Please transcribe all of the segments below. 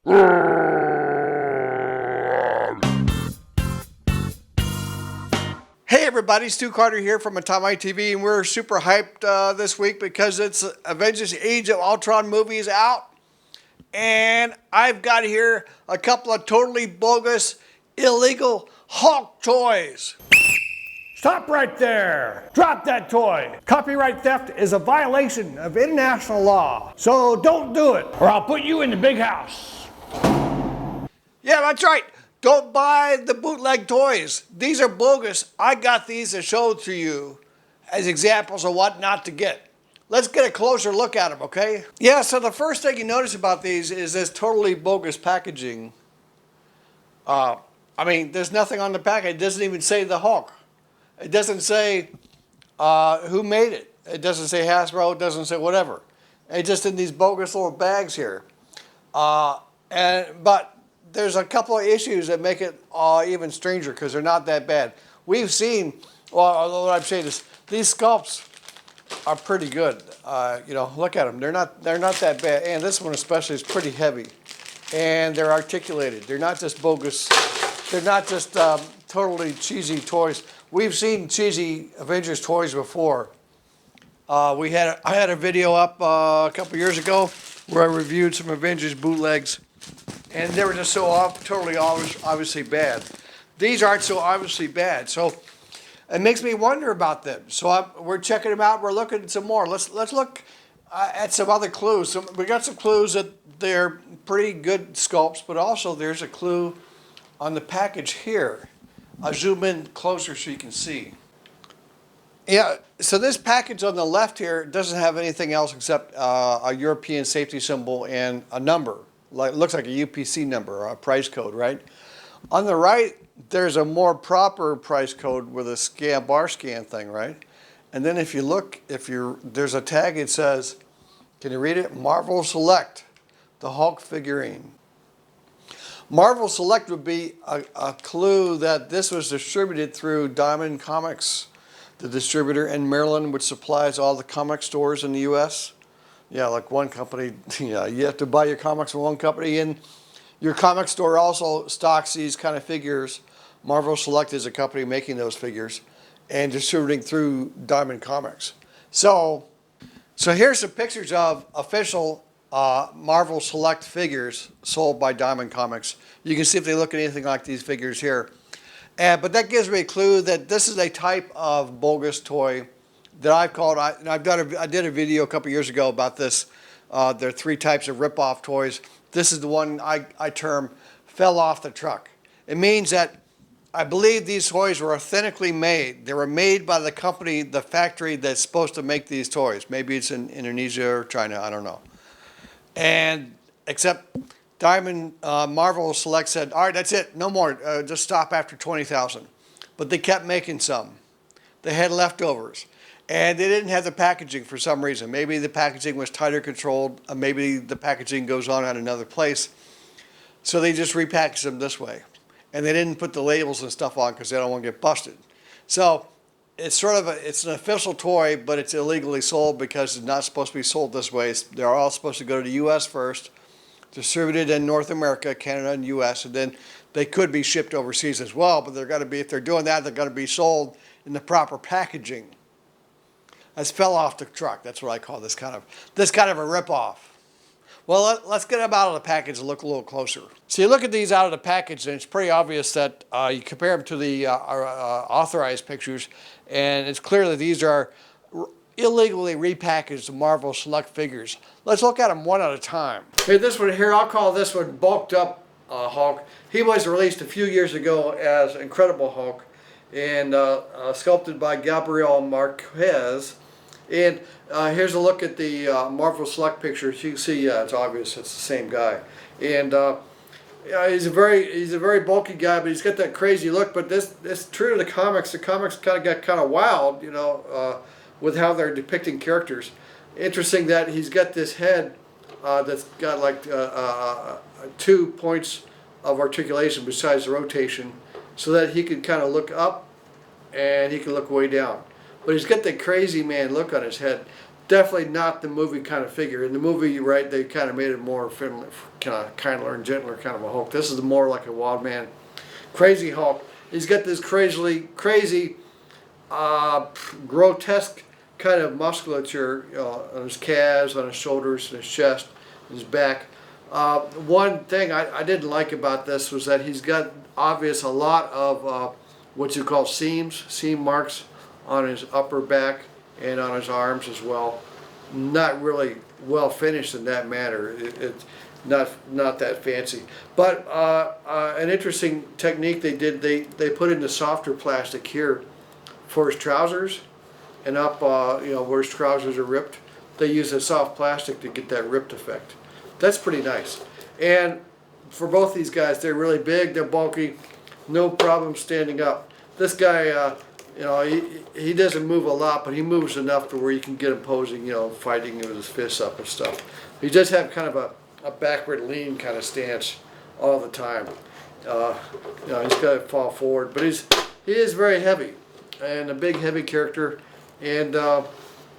Hey everybody, Stu Carter here from Atamaii TV, and we're super hyped this week because it's Avengers Age of Ultron movie is out. And I've got here a couple of totally bogus, illegal Hulk toys. Stop right there! Drop that toy! Copyright theft is a violation of international law, so don't do it, or I'll put you in the big house. Yeah, that's right. Don't buy the bootleg toys. These are bogus. I got these to show to you as examples of what not to get. Let's get a closer look at them, okay? Yeah, so the first thing you notice about these is this totally bogus packaging. I mean, there's nothing on the package. It doesn't even say the Hulk. It doesn't say who made it. It doesn't say Hasbro. It doesn't say whatever. It's just in these bogus little bags here. But there's a couple of issues that make it even stranger because they're not that bad. We've seen, well, what I'm saying is these sculpts are pretty good. You know, look at them. They're not that bad. And this one especially is pretty heavy. And they're articulated. They're not just bogus. They're not just totally cheesy toys. We've seen cheesy Avengers toys before. I had a video up a couple years ago where I reviewed some Avengers bootlegs, and they were just so totally obviously bad. These aren't so obviously bad, so it makes me wonder about them. So we're checking them out. We're looking at some more. Let's look at some other clues. We got some clues that they're pretty good sculpts, but also there's a clue on the package here. I'll zoom in closer so you can see. Yeah, so this package on the left here doesn't have anything else except a European safety symbol and a number. Like, looks like a UPC number or a price code, right? On the right, there's a more proper price code with a bar scan thing, right? And then if you look, there's a tag, it says, can you read it? Marvel Select, the Hulk figurine. Marvel Select would be a clue that this was distributed through Diamond Comics, the distributor in Maryland, which supplies all the comic stores in the U.S. Yeah, like one company, yeah, you have to buy your comics from one company, and your comic store also stocks these kind of figures. Marvel Select is a company making those figures and distributing through Diamond Comics. So here's some pictures of official Marvel Select figures sold by Diamond Comics. You can see if they look anything like these figures here. But that gives me a clue that this is a type of bogus toy that I've called, I did a video a couple years ago about this. There are three types of rip-off toys. This is the one I term fell off the truck. It means that I believe these toys were authentically made. They were made by the company, the factory that's supposed to make these toys. Maybe it's in Indonesia or China, I don't know. And except Diamond Marvel Select said, all right, that's it, no more, just stop after 20,000. But they kept making some. They had leftovers. And they didn't have the packaging for some reason. Maybe the packaging was tighter controlled. Maybe the packaging goes on at another place. So they just repackaged them this way. And they didn't put the labels and stuff on because they don't want to get busted. So it's sort of it's an official toy, but it's illegally sold because it's not supposed to be sold this way. They're all supposed to go to the U.S. first, distributed in North America, Canada, and U.S., and then they could be shipped overseas as well. But they're got to be, if they're doing that, they're going to be sold in the proper packaging. That's fell off the truck. That's what I call this kind of a ripoff. Well, let's get them out of the package and look a little closer. So you look at these out of the package, and it's pretty obvious that you compare them to the authorized pictures, and it's clear that these are illegally repackaged Marvel Select figures. Let's look at them one at a time. Here, this one here, I'll call this one bulked up Hulk. He was released a few years ago as Incredible Hulk, and sculpted by Gabriel Marquez. And here's a look at the Marvel Select pictures. You can see, it's obvious it's the same guy. And he's a very bulky guy, but he's got that crazy look. But this true to the comics. The comics kind of got kind of wild, you know, with how they're depicting characters. Interesting that he's got this head that's got like 2 points of articulation besides the rotation, so that he can kind of look up and he can look way down. But he's got that crazy man look on his head. definitely not the movie kind of figure. In the movie, you're right, they kind of made it more friendly, kind of kindler and gentler kind of a Hulk. This is more like a wild man, crazy Hulk. He's got this crazy, grotesque kind of musculature on his calves, on his shoulders, and his chest, and his back. One thing I didn't like about this was that he's got a lot of what you call seam marks on his upper back and on his arms as well. Not really well finished in that manner. It's not that fancy. But an interesting technique they did, they put in the softer plastic here for his trousers and up where his trousers are ripped. They use a soft plastic to get that ripped effect. That's pretty nice. And for both these guys, they're really big, they're bulky, no problem standing up. This guy, he doesn't move a lot, but he moves enough to where you can get him posing, fighting with his fists up and stuff. He does have kind of a backward lean kind of stance all the time. He's got to fall forward, but he is very heavy and a big heavy character. And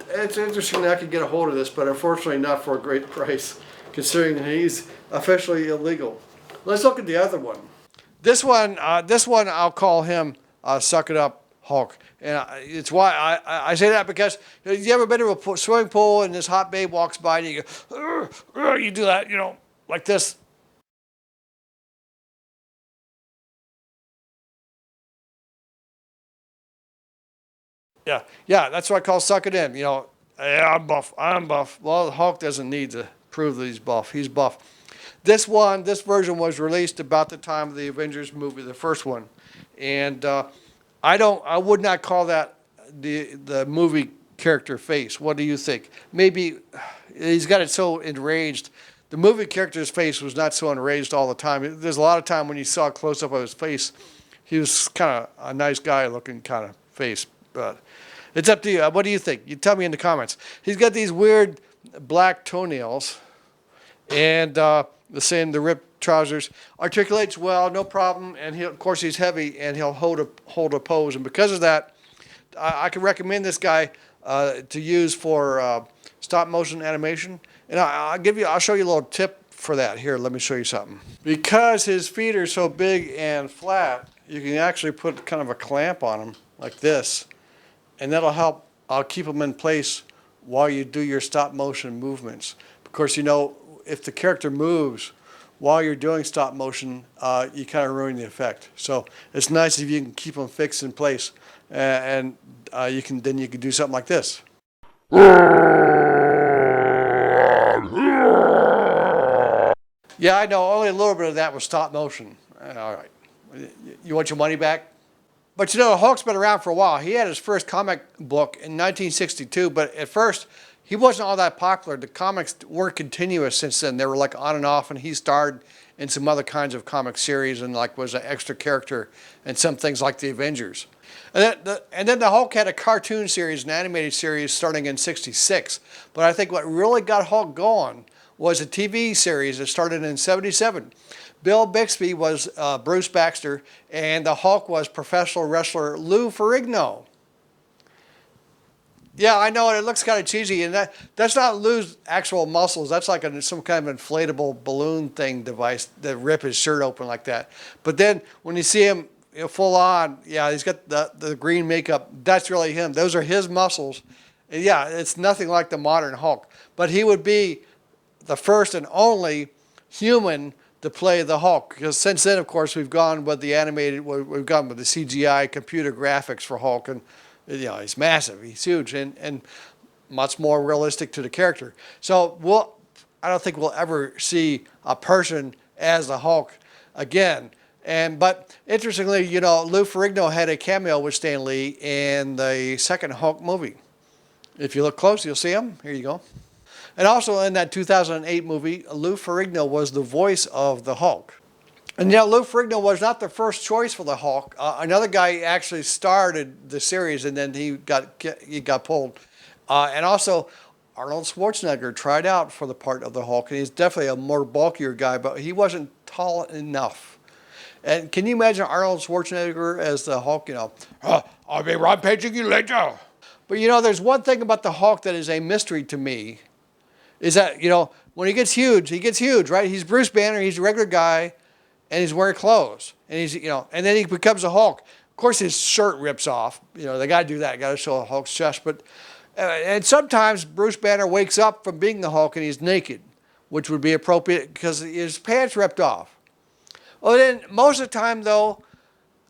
it's interesting that I could get a hold of this, but unfortunately not for a great price, considering that he's officially illegal. Let's look at the other one. This one I'll call him Suck It Up Hulk. And it's why I say that, because you ever been to a swimming pool and this hot babe walks by and you go, you do that, like this. Yeah, that's what I call suck it in. Yeah, I'm buff. Well, the Hulk doesn't need to prove that he's buff. He's buff. This version was released about the time of the Avengers movie, the first one, and I would not call that the movie character face. What do you think? Maybe he's got it so enraged. The movie character's face was not so enraged all the time. There's a lot of time when you saw a close up of his face, he was kind of a nice guy looking kind of face. But it's up to you. What do you think? You tell me in the comments. He's got these weird black toenails, and the ripped trousers. Articulates well, no problem. And of course, he's heavy, and he'll hold a pose. And because of that, I can recommend this guy to use for stop motion animation. And I'll show you a little tip for that. Here, let me show you something. Because his feet are so big and flat, you can actually put kind of a clamp on him like this. And that'll help keep them in place while you do your stop motion movements. Of course, if the character moves while you're doing stop motion, you kind of ruin the effect. So it's nice if you can keep them fixed in place, and you can do something like this. Yeah, I know. Only a little bit of that was stop motion. All right. You want your money back? But Hulk's been around for a while. He had his first comic book in 1962, but at first he wasn't all that popular. The comics weren't continuous since then. They were like on and off, and he starred in some other kinds of comic series and was an extra character in some things like the Avengers. And then the Hulk had a cartoon series, an animated series starting in '66. But I think what really got Hulk going was a TV series that started in '77. Bill Bixby was Bruce Baxter, and the Hulk was professional wrestler Lou Ferrigno. Yeah, I know, and it looks kind of cheesy, and that's not Lou's actual muscles. That's like some kind of inflatable balloon thing device that rip his shirt open like that. But then when you see him full on, yeah, he's got the green makeup. That's really him. Those are his muscles. And yeah, it's nothing like the modern Hulk. But he would be the first and only human to play the Hulk, because since then, of course, we've gone with the CGI computer graphics for Hulk, and he's massive, he's huge, and much more realistic to the character. So I don't think we'll ever see a person as the Hulk again. But interestingly, Lou Ferrigno had a cameo with Stan Lee in the second Hulk movie. If you look close, you'll see him. Here you go. And also in that 2008 movie, Lou Ferrigno was the voice of the Hulk. And Lou Ferrigno was not the first choice for the Hulk. Another guy actually started the series, and then he got pulled. And also, Arnold Schwarzenegger tried out for the part of the Hulk, and he's definitely a more bulkier guy, but he wasn't tall enough. And can you imagine Arnold Schwarzenegger as the Hulk? I'll be rampaging you later. But there's one thing about the Hulk that is a mystery to me, is that, when he gets huge, right? He's Bruce Banner, he's a regular guy, and he's wearing clothes. And and then he becomes a Hulk. Of course, his shirt rips off. They got to do that, got to show Hulk's chest. But, and sometimes Bruce Banner wakes up from being the Hulk and he's naked, which would be appropriate because his pants ripped off. Well, then, most of the time, though,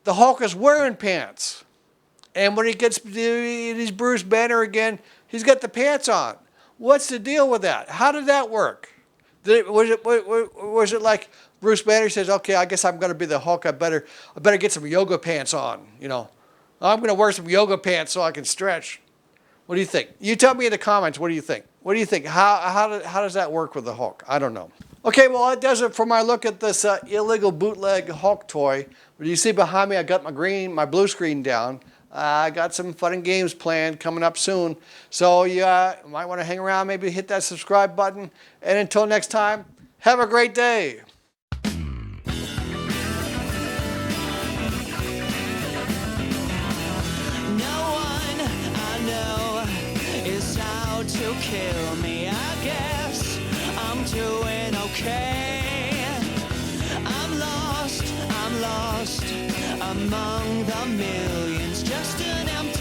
the Hulk is wearing pants. And when he's Bruce Banner again, he's got the pants on. What's the deal with that? How did that work? Was it like Bruce Banner says, okay, I guess I'm going to be the Hulk. I better get some yoga pants on. I'm going to wear some yoga pants so I can stretch. What do you think? You tell me in the comments. What do you think? What do you think? How does that work with the Hulk? I don't know. Okay, well, that does it for my look at this illegal bootleg Hulk toy. But you see behind me, I got my blue screen down. I got some fun and games planned coming up soon. So you might want to hang around, maybe hit that subscribe button. And until next time, have a great day. To kill me, I guess I'm doing okay. I'm lost among the millions, just an empty